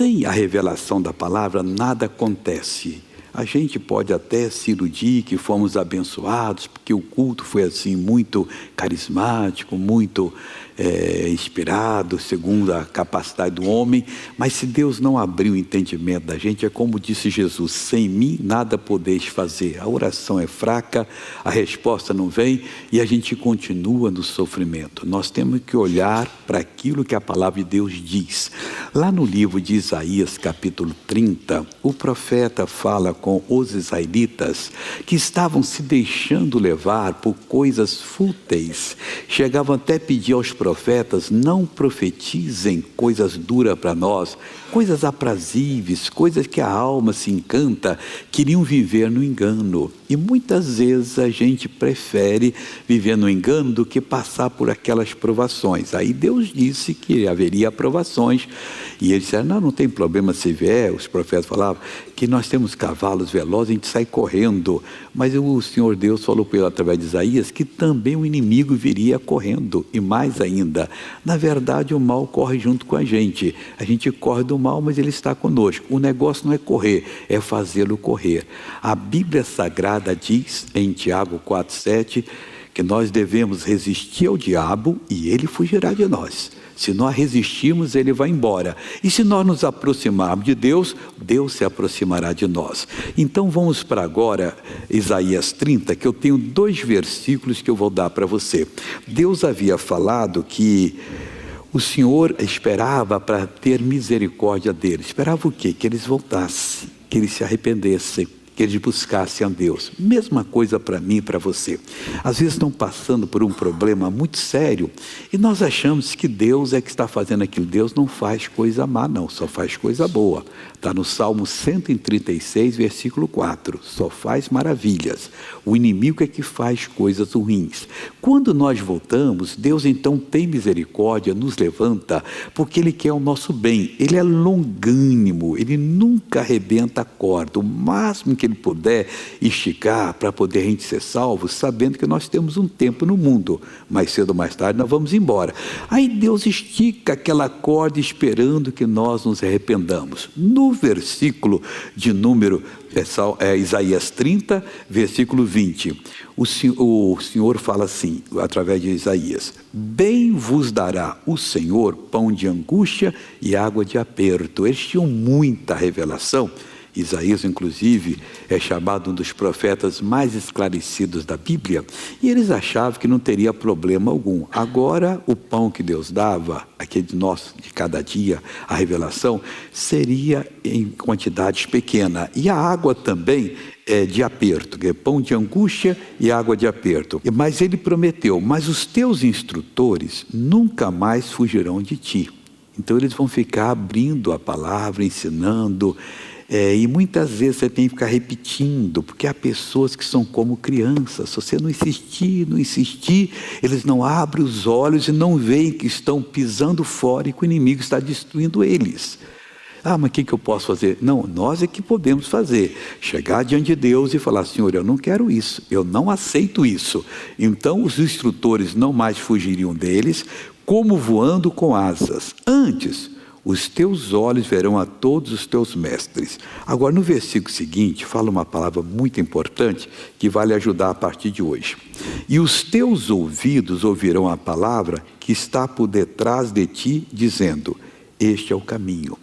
sem a revelação da palavra, nada acontece. A gente pode até se iludir que fomos abençoados, porque o culto foi assim muito carismático, muito inspirado, segundo a capacidade do homem. Mas se Deus não abrir o entendimento da gente, é como disse Jesus: sem mim nada podeis fazer. A oração é fraca, a resposta não vem e a gente continua no sofrimento. Nós temos que olhar para aquilo que a palavra de Deus diz. Lá no livro de Isaías, capítulo 30, o profeta fala com os israelitas que estavam se deixando levar por coisas fúteis. Chegavam até a pedir aos profetas: não profetizem coisas duras para nós, coisas aprazíveis, coisas que a alma se encanta. Queriam viver no engano. E muitas vezes a gente prefere viver no engano do que passar por aquelas provações. Aí Deus disse que haveria provações. E eles disseram: não tem problema se vier. Os profetas falavam que nós temos cavalos velozes, a gente sai correndo. Mas o Senhor Deus falou para ele através de Isaías que também o inimigo viria correndo. E mais ainda, na verdade o mal corre junto com a gente corre do mal, mas ele está conosco. O negócio não é correr, é fazê-lo correr. A Bíblia Sagrada diz em Tiago 4,7 que nós devemos resistir ao diabo e ele fugirá de nós. Se nós resistirmos, ele vai embora. E se nós nos aproximarmos de Deus, Deus se aproximará de nós. Então vamos para agora Isaías 30, que eu tenho 2 versículos que eu vou dar para você. Deus havia falado que o Senhor esperava para ter misericórdia deles. Esperava o quê? Que eles voltassem, que eles se arrependessem, que eles buscassem a Deus. Mesma coisa para mim e para você. Às vezes estão passando por um problema muito sério e nós achamos que Deus é que está fazendo aquilo. Deus não faz coisa má, não, só faz coisa boa. Está no Salmo 136, versículo 4. Só faz maravilhas. O inimigo é que faz coisas ruins. Quando nós voltamos, Deus então tem misericórdia, nos levanta, porque Ele quer o nosso bem. Ele é longânimo, Ele nunca arrebenta a corda. O máximo que Ele puder esticar para poder a gente ser salvo, sabendo que nós temos um tempo no mundo. Mais cedo ou mais tarde nós vamos embora. Aí Deus estica aquela corda esperando que nós nos arrependamos. No versículo de número Isaías 30, versículo 20, o Senhor fala assim, através de Isaías: bem vos dará o Senhor pão de angústia e água de aperto. Eles tinham muita revelação. Isaías, inclusive, é chamado um dos profetas mais esclarecidos da Bíblia, e eles achavam que não teria problema algum. Agora, o pão que Deus dava, aquele nosso de cada dia, a revelação, seria em quantidades pequenas. E a água também é de aperto, que é pão de angústia e água de aperto. Mas ele prometeu: mas os teus instrutores nunca mais fugirão de ti. Então eles vão ficar abrindo a palavra, ensinando. E muitas vezes você tem que ficar repetindo, porque há pessoas que são como crianças. Se você não insistir, eles não abrem os olhos e não veem que estão pisando fora e que o inimigo está destruindo eles. Mas o que eu posso fazer? Não, nós é que podemos fazer. Chegar diante de Deus e falar: Senhor, eu não quero isso, eu não aceito isso. Então os instrutores não mais fugiriam deles, como voando com asas. Antes, os teus olhos verão a todos os teus mestres. Agora, no versículo seguinte, fala uma palavra muito importante que vale ajudar a partir de hoje. E os teus ouvidos ouvirão a palavra que está por detrás de ti, dizendo: este é o caminho.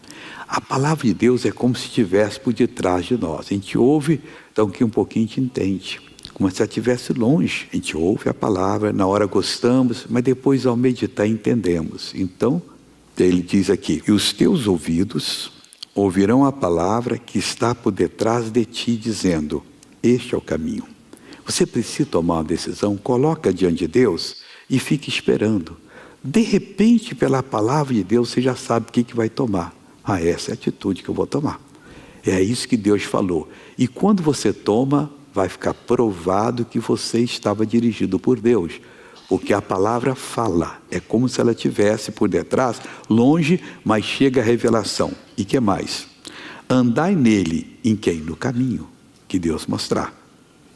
A palavra de Deus é como se estivesse por detrás de nós. A gente ouve, então que um pouquinho a gente entende. Como se ela estivesse longe. A gente ouve a palavra, na hora gostamos, mas depois ao meditar entendemos. Então, ele diz aqui: e os teus ouvidos ouvirão a palavra que está por detrás de ti, dizendo: este é o caminho. Você precisa tomar uma decisão, coloca diante de Deus e fique esperando. De repente, pela palavra de Deus, você já sabe o que vai tomar. Essa é a atitude que eu vou tomar. É isso que Deus falou. E quando você toma, vai ficar provado que você estava dirigido por Deus. Porque a palavra fala, é como se ela estivesse por detrás, longe, mas chega a revelação. E que mais? Andai nele, em quem? No caminho que Deus mostrar.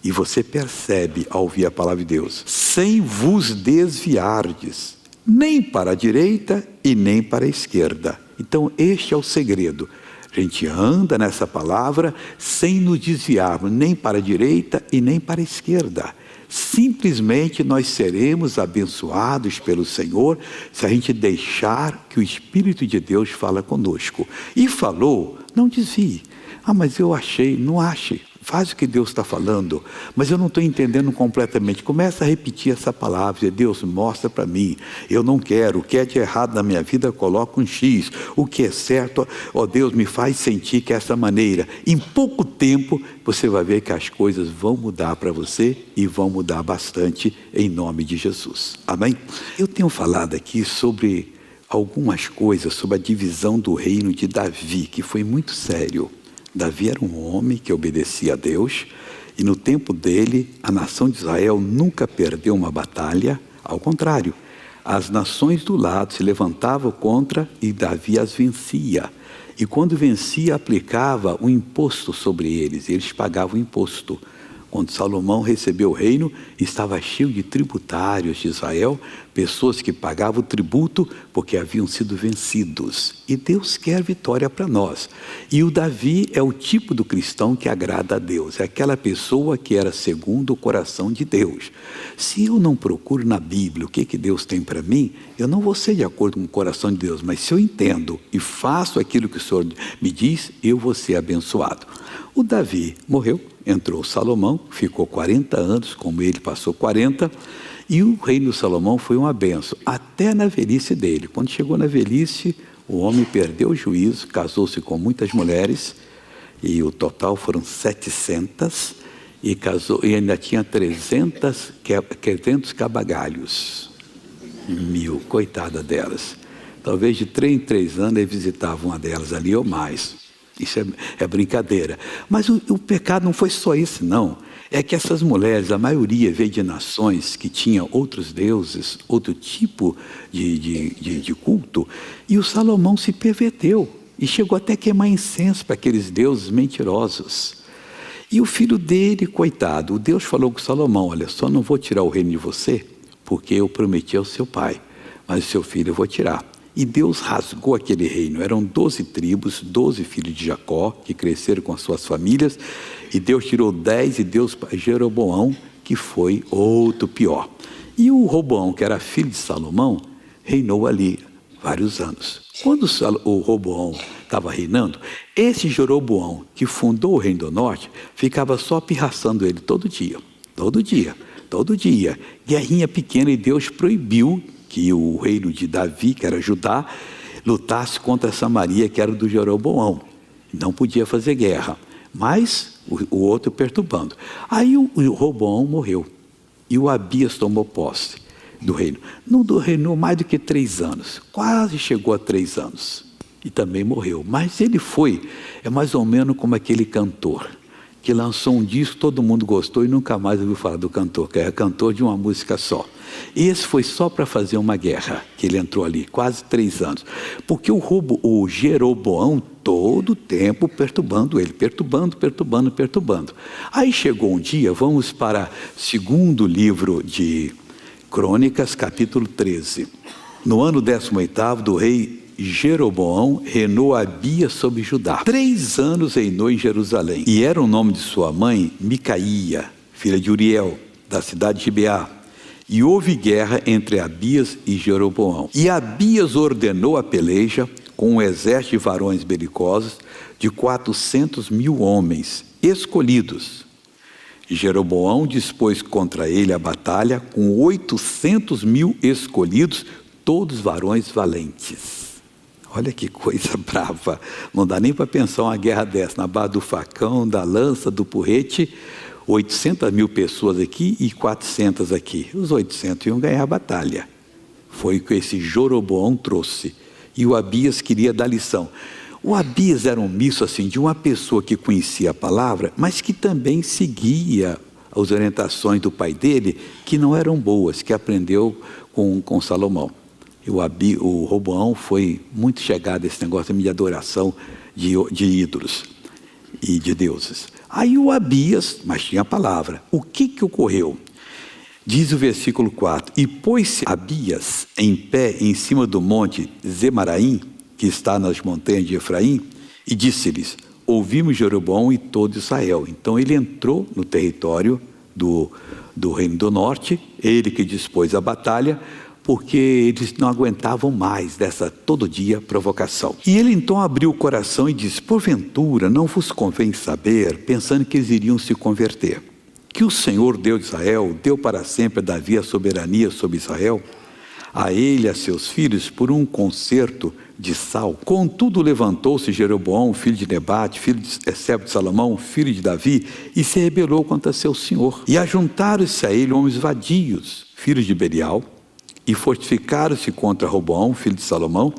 E você percebe ao ouvir a palavra de Deus: sem vos desviardes nem para a direita e nem para a esquerda. Então este é o segredo. A gente anda nessa palavra sem nos desviarmos nem para a direita e nem para a esquerda. Simplesmente nós seremos abençoados pelo Senhor se a gente deixar que o Espírito de Deus fala conosco. E falou, não desvie. Mas eu achei, não ache. Faz o que Deus está falando, mas eu não estou entendendo completamente. Começa a repetir essa palavra. Deus, mostra para mim. Eu não quero. O que é de errado na minha vida, coloca um X. O que é certo, ó Deus, me faz sentir que é essa maneira. Em pouco tempo, você vai ver que as coisas vão mudar para você e vão mudar bastante em nome de Jesus. Amém? Eu tenho falado aqui sobre algumas coisas, sobre a divisão do reino de Davi, que foi muito sério. Davi era um homem que obedecia a Deus e no tempo dele a nação de Israel nunca perdeu uma batalha, ao contrário, as nações do lado se levantavam contra e Davi as vencia. E quando vencia aplicava um imposto sobre eles, e eles pagavam o imposto. Quando Salomão recebeu o reino, estava cheio de tributários de Israel, pessoas que pagavam tributo porque haviam sido vencidos. E Deus quer vitória para nós. E o Davi é o tipo do cristão que agrada a Deus. É aquela pessoa que era segundo o coração de Deus. Se eu não procuro na Bíblia o que Deus tem para mim, eu não vou ser de acordo com o coração de Deus. Mas se eu entendo e faço aquilo que o Senhor me diz, eu vou ser abençoado. O Davi morreu. Entrou Salomão, ficou 40 anos, como ele passou 40, e o reino de Salomão foi uma bênção, até na velhice dele. Quando chegou na velhice, o homem perdeu o juízo, casou-se com muitas mulheres, e o total foram 700, e ainda tinha 300 cabagalhos. Coitada delas. Talvez de 3 em 3 anos ele visitava uma delas ali ou mais. Isso é brincadeira. Mas o pecado não foi só esse, não. É que essas mulheres, a maioria veio de nações que tinham outros deuses, outro tipo de culto, e o Salomão se perverteu e chegou até a queimar incenso para aqueles deuses mentirosos. E o filho dele, coitado, o Deus falou com Salomão, olha, só não vou tirar o reino de você, porque eu prometi ao seu pai, mas o seu filho eu vou tirar. E Deus rasgou aquele reino. Eram 12 tribos, 12 filhos de Jacó, que cresceram com as suas famílias. E Deus tirou 10 e deu para Jeroboão, que foi outro pior. E o Roboão, que era filho de Salomão, reinou ali vários anos. Quando o Roboão estava reinando, esse Jeroboão, que fundou o reino do norte, ficava só pirraçando ele todo dia. Guerrinha pequena, e Deus proibiu que o reino de Davi, que era Judá, lutasse contra Samaria, que era do Jeroboão. Não podia fazer guerra, mas o outro perturbando. Aí o Roboão morreu, e o Abias tomou posse do reino. Não reinou mais do que 3 anos, quase chegou a 3 anos, e também morreu. Mas ele é mais ou menos como aquele cantor, que lançou um disco, todo mundo gostou e nunca mais ouviu falar do cantor, que era cantor de uma música só. Esse foi só para fazer uma guerra, que ele entrou ali, quase 3 anos. Porque o Jeroboão, todo o tempo perturbando ele, perturbando. Aí chegou um dia, vamos para o 2º livro de Crônicas, capítulo 13. No ano 18º do rei Jeroboão, reinou Abias sobre Judá. 3 anos reinou em Jerusalém. E era o nome de sua mãe, Micaía, filha de Uriel, da cidade de Gibeá. E houve guerra entre Abias e Jeroboão. E Abias ordenou a peleja com um exército de varões belicosos de 400.000 homens escolhidos. E Jeroboão dispôs contra ele a batalha com 800.000 escolhidos, todos varões valentes. Olha que coisa brava. Não dá nem para pensar uma guerra dessa, na base do facão, da lança, do porrete. 800.000 pessoas aqui e 400 aqui. Os 800 iam ganhar a batalha. Foi o que esse Jeroboão trouxe. E o Abias queria dar lição. O Abias era um misto assim, de uma pessoa que conhecia a palavra, mas que também seguia as orientações do pai dele, que não eram boas, que aprendeu com Salomão. E o Roboão foi muito chegado a esse negócio de adoração de ídolos e de deuses. Aí o Abias, mas tinha a palavra. O que ocorreu? Diz o versículo 4: E pôs-se Abias em pé em cima do monte Zemaraim, que está nas montanhas de Efraim, e disse-lhes: Ouvimos Jeroboão e todo Israel. Então ele entrou no território do reino do norte, ele que dispôs a batalha, porque eles não aguentavam mais dessa todo dia provocação. E ele então abriu o coração e disse: Porventura não vos convém saber, pensando que eles iriam se converter, que o Senhor Deus de Israel deu para sempre a Davi a soberania sobre Israel, a ele e a seus filhos, por um concerto de sal. Contudo levantou-se Jeroboão, filho de Nebate, filho de servo de Salomão, filho de Davi, e se rebelou contra seu senhor. E ajuntaram-se a ele homens vadios, filhos de Belial, e fortificaram-se contra Roboão, filho de Salomão,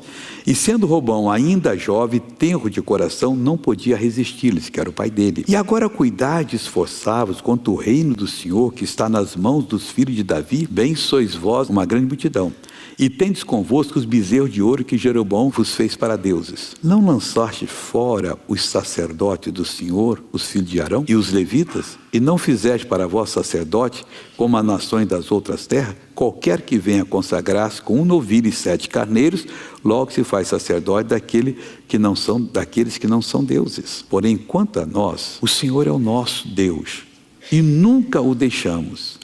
e sendo Roboão ainda jovem, tenro de coração, não podia resistir-lhes, que era o pai dele. E agora cuidai e esforçai-vos contra o reino do Senhor, que está nas mãos dos filhos de Davi, bem sois vós uma grande multidão. E tendes convosco os bezerros de ouro que Jeroboão vos fez para deuses. Não lançaste fora os sacerdotes do Senhor, os filhos de Arão, e os levitas? E não fizeste para vós sacerdote, como as nações das outras terras? Qualquer que venha consagrar-se com um novilho e 7 carneiros, logo se faz sacerdote daqueles que não são deuses. Porém, quanto a nós, o Senhor é o nosso Deus, e nunca o deixamos.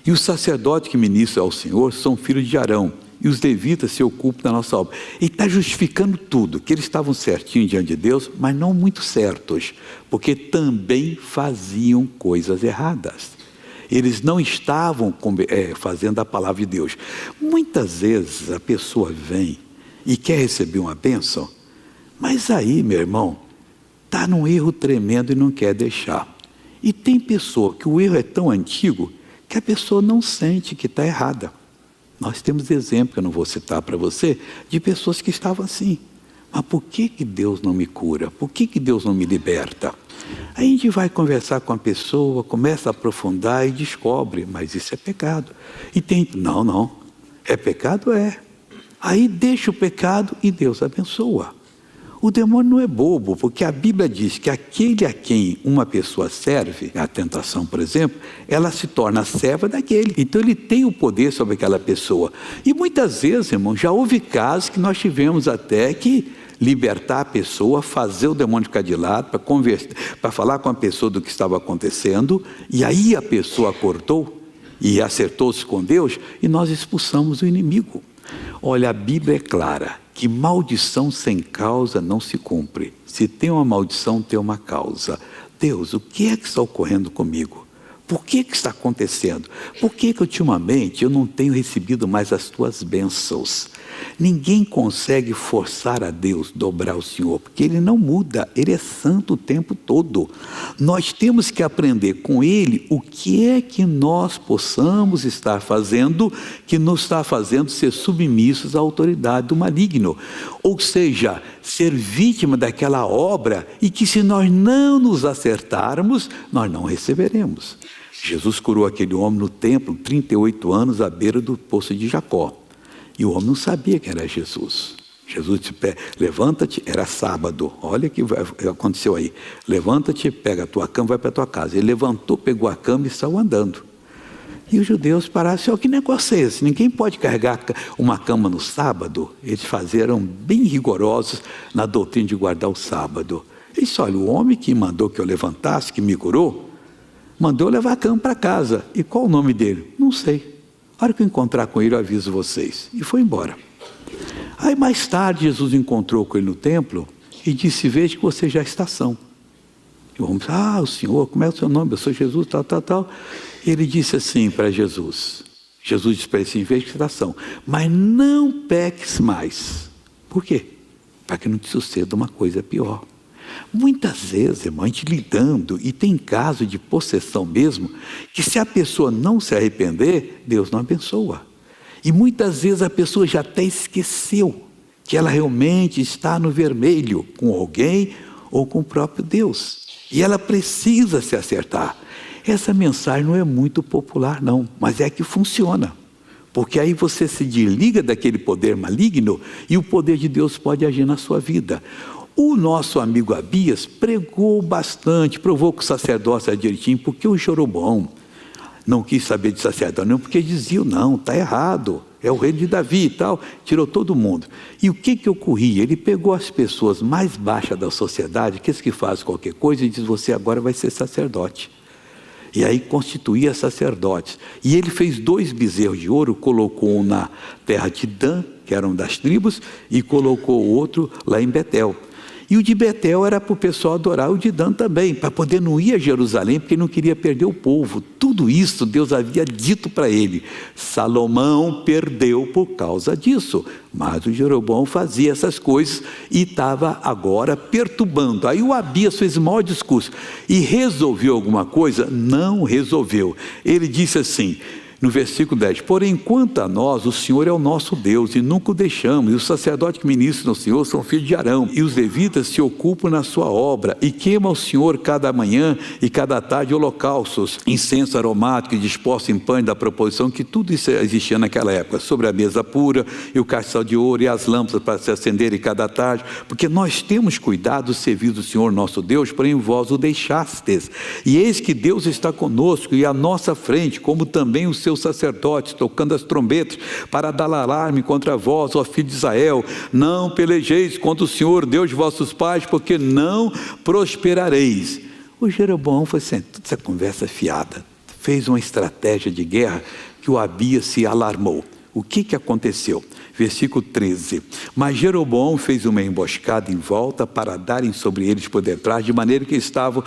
E os sacerdotes que ministram ao Senhor são filhos de Arão, e os levitas se ocupam da nossa obra. Ele está justificando tudo, que eles estavam certinhos diante de Deus, mas não muito certos, porque também faziam coisas erradas. Eles não estavam fazendo a palavra de Deus. Muitas vezes a pessoa vem e quer receber uma bênção, mas aí, meu irmão, está num erro tremendo e não quer deixar. E tem pessoa que o erro é tão antigo que a pessoa não sente que está errada. Nós temos exemplo, que eu não vou citar para você, de pessoas que estavam assim. Mas por que Deus não me cura? Por que Deus não me liberta? Aí a gente vai conversar com a pessoa, começa a aprofundar e descobre, mas isso é pecado. E tem, não, é pecado? É. Aí deixa o pecado e Deus abençoa. O demônio não é bobo, porque a Bíblia diz que aquele a quem uma pessoa serve, a tentação, por exemplo, ela se torna serva daquele. Então ele tem o poder sobre aquela pessoa. E muitas vezes, irmão, já houve casos que nós tivemos até que libertar a pessoa, fazer o demônio ficar de lado, para falar com a pessoa do que estava acontecendo, e aí a pessoa acordou e acertou-se com Deus, e nós expulsamos o inimigo. Olha, a Bíblia é clara, que maldição sem causa não se cumpre. Se tem uma maldição, tem uma causa. Deus, o que é que está ocorrendo comigo? Por que está acontecendo? Por que ultimamente eu não tenho recebido mais as tuas bênçãos? Ninguém consegue forçar a Deus dobrar o Senhor, porque Ele não muda, Ele é santo o tempo todo. Nós temos que aprender com Ele o que é que nós possamos estar fazendo, que nos está fazendo ser submissos à autoridade do maligno. Ou seja, ser vítima daquela obra e que se nós não nos acertarmos, nós não receberemos. Jesus curou aquele homem no templo, 38 anos, à beira do poço de Jacó. E o homem não sabia que era Jesus. Jesus disse: levanta-te, era sábado. Olha o que aconteceu aí. Levanta-te, pega a tua cama e vai para a tua casa. Ele levantou, pegou a cama e saiu andando. E os judeus pararam assim: que negócio é esse? Ninguém pode carregar uma cama no sábado. Eles eram bem rigorosos na doutrina de guardar o sábado. Ele disse: olha, o homem que mandou que eu levantasse, que me curou, mandou eu levar a cama para casa. E qual o nome dele? Não sei. A hora que eu encontrar com ele, eu aviso vocês. E foi embora. Aí mais tarde, Jesus encontrou com ele no templo e disse: veja que você já está são. E o homem disse: o Senhor, como é o seu nome? Eu sou Jesus, tal. Ele disse assim para Jesus. Jesus disse para ele assim: veja que você está são, mas não peques mais. Por quê? Para que não te suceda uma coisa pior. Muitas vezes, irmão, a gente lidando, e tem caso de possessão mesmo, que se a pessoa não se arrepender, Deus não abençoa. E muitas vezes a pessoa já até esqueceu que ela realmente está no vermelho com alguém ou com o próprio Deus. E ela precisa se acertar. Essa mensagem não é muito popular não, mas é que funciona. Porque aí você se desliga daquele poder maligno e o poder de Deus pode agir na sua vida. O nosso amigo Abias pregou bastante, provou que o sacerdócio era direitinho, porque o Jeroboão não quis saber de sacerdote, não, porque diziam, não, está errado, é o reino de Davi e tal, tirou todo mundo. E o que ocorria? Ele pegou as pessoas mais baixas da sociedade, aqueles que fazem qualquer coisa, e diz, você agora vai ser sacerdote. E aí constituía sacerdotes. E ele fez 2 bezerros de ouro, colocou um na terra de Dan, que era uma das tribos, e colocou o outro lá em Betel. E o de Betel era para o pessoal adorar o de Dan também, para poder não ir a Jerusalém, porque não queria perder o povo. Tudo isso Deus havia dito para ele. Salomão perdeu por causa disso. Mas o Jeroboão fazia essas coisas e estava agora perturbando. Aí o Abias fez o maior discurso. E resolveu alguma coisa? Não resolveu. Ele disse assim, no versículo 10, porém, quanto a nós, o Senhor é o nosso Deus, e nunca o deixamos, e os sacerdotes que ministram ao Senhor são filhos de Arão, e os levitas se ocupam na sua obra, e queimam ao Senhor cada manhã e cada tarde holocaustos, incenso aromático e disposto em pães da proposição, que tudo isso existia naquela época, sobre a mesa pura, e o castiçal de ouro, e as lâmpadas para se acenderem cada tarde, porque nós temos cuidado do serviço do Senhor nosso Deus, porém vós o deixastes, e eis que Deus está conosco, e à nossa frente, como também os seus sacerdotes, tocando as trombetas, para dar alarme contra vós, ó filho de Israel, não pelejeis contra o Senhor, Deus de vossos pais, porque não prosperareis. O Jeroboão foi toda essa conversa fiada, fez uma estratégia de guerra que o Abias se alarmou. O que aconteceu? Versículo 13, mas Jeroboão fez uma emboscada em volta para darem sobre eles por detrás, de maneira que estavam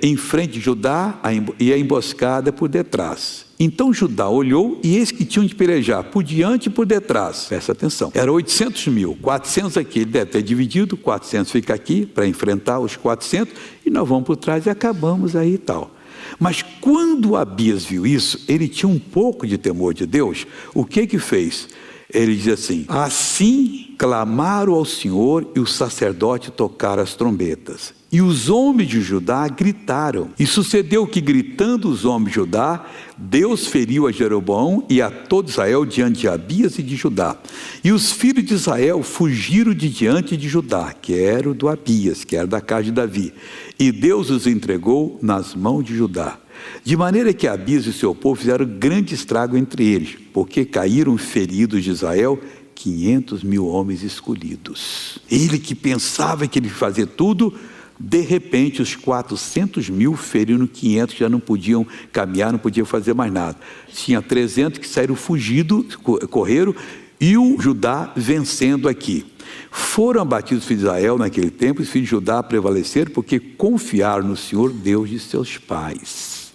em frente de Judá e a emboscada por detrás. Então Judá olhou e eis que tinham de pelejar por diante e por detrás. Presta atenção, era 800 mil, 400 aqui, ele deve ter dividido, 400 fica aqui para enfrentar os 400 e nós vamos por trás e acabamos aí e tal. Mas quando Abias viu isso, ele tinha um pouco de temor de Deus. O que fez? Ele diz assim, assim clamaram ao Senhor e os sacerdotes tocaram as trombetas. E os homens de Judá gritaram. E sucedeu que, gritando os homens de Judá, Deus feriu a Jeroboão e a todo Israel diante de Abias e de Judá. E os filhos de Israel fugiram de diante de Judá, que era o do Abias, que era da casa de Davi. E Deus os entregou nas mãos de Judá. De maneira que Abias e seu povo fizeram grande estrago entre eles, porque caíram feridos de Israel 500 mil homens escolhidos. Ele que pensava que ele fazia tudo, de repente os 400 mil feriram 500, já não podiam caminhar, não podiam fazer mais nada. Tinha 300 que saíram fugidos, correram, e o Judá vencendo aqui. Foram abatidos os filhos de Israel naquele tempo, os filhos de Judá prevaleceram, porque confiaram no Senhor Deus de seus pais.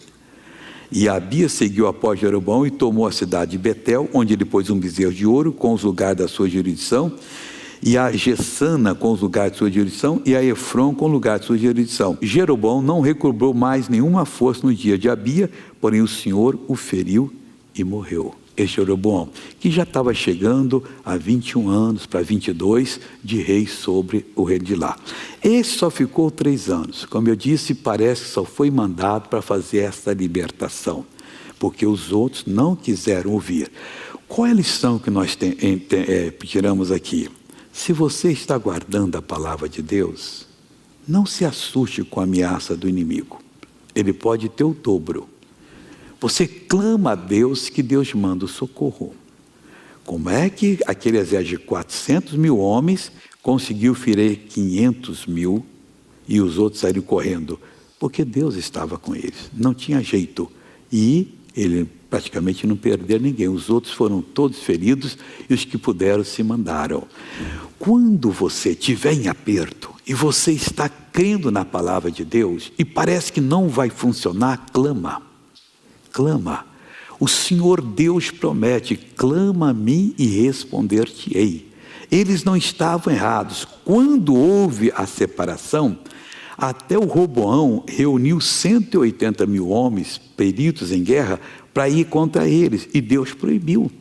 E Abias seguiu após Jeroboão e tomou a cidade de Betel, onde ele pôs um bezerro de ouro com os lugares da sua jurisdição, e a Gessana com os lugares de sua jurisdição, e a Efron com o lugar de sua jurisdição. Jeroboão não recobrou mais nenhuma força no dia de Abias, porém o Senhor o feriu e morreu. Este Jeroboão, que já estava chegando a 21 anos para 22 de rei sobre o rei de lá. Esse só ficou 3 anos. Como eu disse, parece que só foi mandado para fazer essa libertação, porque os outros não quiseram ouvir. Qual é a lição que nós tiramos aqui? Se você está guardando a palavra de Deus, não se assuste com a ameaça do inimigo. Ele pode ter o dobro. Você clama a Deus que Deus manda o socorro. Como é que aquele exército de 400 mil homens conseguiu ferir 500 mil e os outros saíram correndo? Porque Deus estava com eles, não tinha jeito. E ele praticamente não perdeu ninguém. Os outros foram todos feridos e os que puderam se mandaram. Quando você estiver em aperto e você está crendo na palavra de Deus e parece que não vai funcionar, clama. Clama. O Senhor Deus promete, clama a mim e responder-te-ei. Eles não estavam errados. Quando houve a separação, até o Roboão reuniu 180 mil homens peritos em guerra para ir contra eles, e Deus proibiu.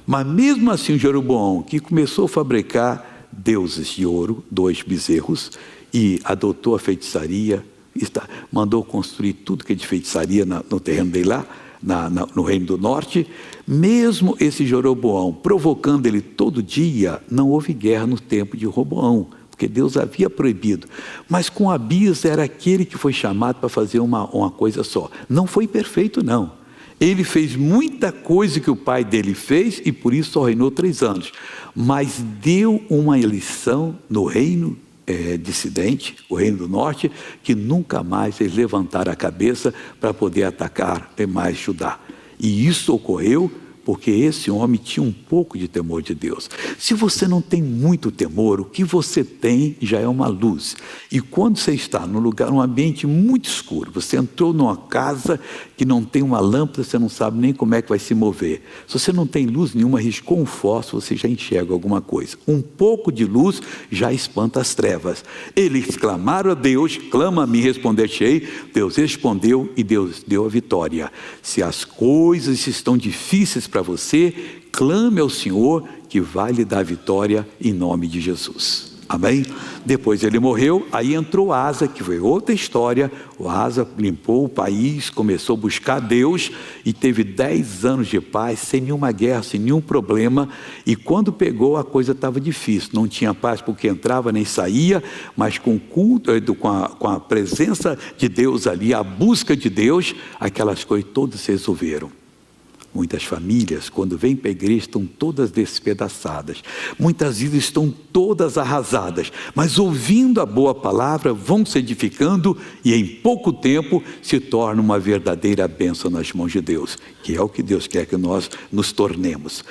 Mas mesmo assim o Jeroboão, que começou a fabricar deuses de ouro, 2 bezerros, e adotou a feitiçaria, mandou construir tudo que é de feitiçaria no terreno dele lá, no reino do norte. Mesmo esse Jeroboão, provocando ele todo dia, não houve guerra no tempo de Roboão, porque Deus havia proibido. Mas com Abias era aquele que foi chamado para fazer uma coisa só. Não foi perfeito, não. Ele fez muita coisa que o pai dele fez e por isso só reinou 3 anos. Mas deu uma lição no reino dissidente, o reino do norte, que nunca mais eles levantaram a cabeça para poder atacar mais Judá. E isso ocorreu porque esse homem tinha um pouco de temor de Deus. Se você não tem muito temor, o que você tem já é uma luz. E quando você está num lugar, num ambiente muito escuro, você entrou numa casa que não tem uma lâmpada, você não sabe nem como é que vai se mover. Se você não tem luz nenhuma, riscou um fósforo, você já enxerga alguma coisa. Um pouco de luz já espanta as trevas. Eles clamaram a Deus, clama a mim, responder-te-ei. Deus respondeu e Deus deu a vitória. Se as coisas estão difíceis para você, clame ao Senhor que vai lhe dar vitória em nome de Jesus. Amém? Depois ele morreu, aí entrou Asa, que foi outra história. O Asa limpou o país, começou a buscar Deus e teve 10 anos de paz, sem nenhuma guerra, sem nenhum problema. E quando pegou, a coisa estava difícil, não tinha paz porque entrava nem saía, mas com o culto, com a presença de Deus ali, a busca de Deus, aquelas coisas todas se resolveram. Muitas famílias, quando vêm para a igreja, estão todas despedaçadas. Muitas vidas estão todas arrasadas. Mas ouvindo a boa palavra, vão se edificando e em pouco tempo se torna uma verdadeira bênção nas mãos de Deus. Que é o que Deus quer que nós nos tornemos.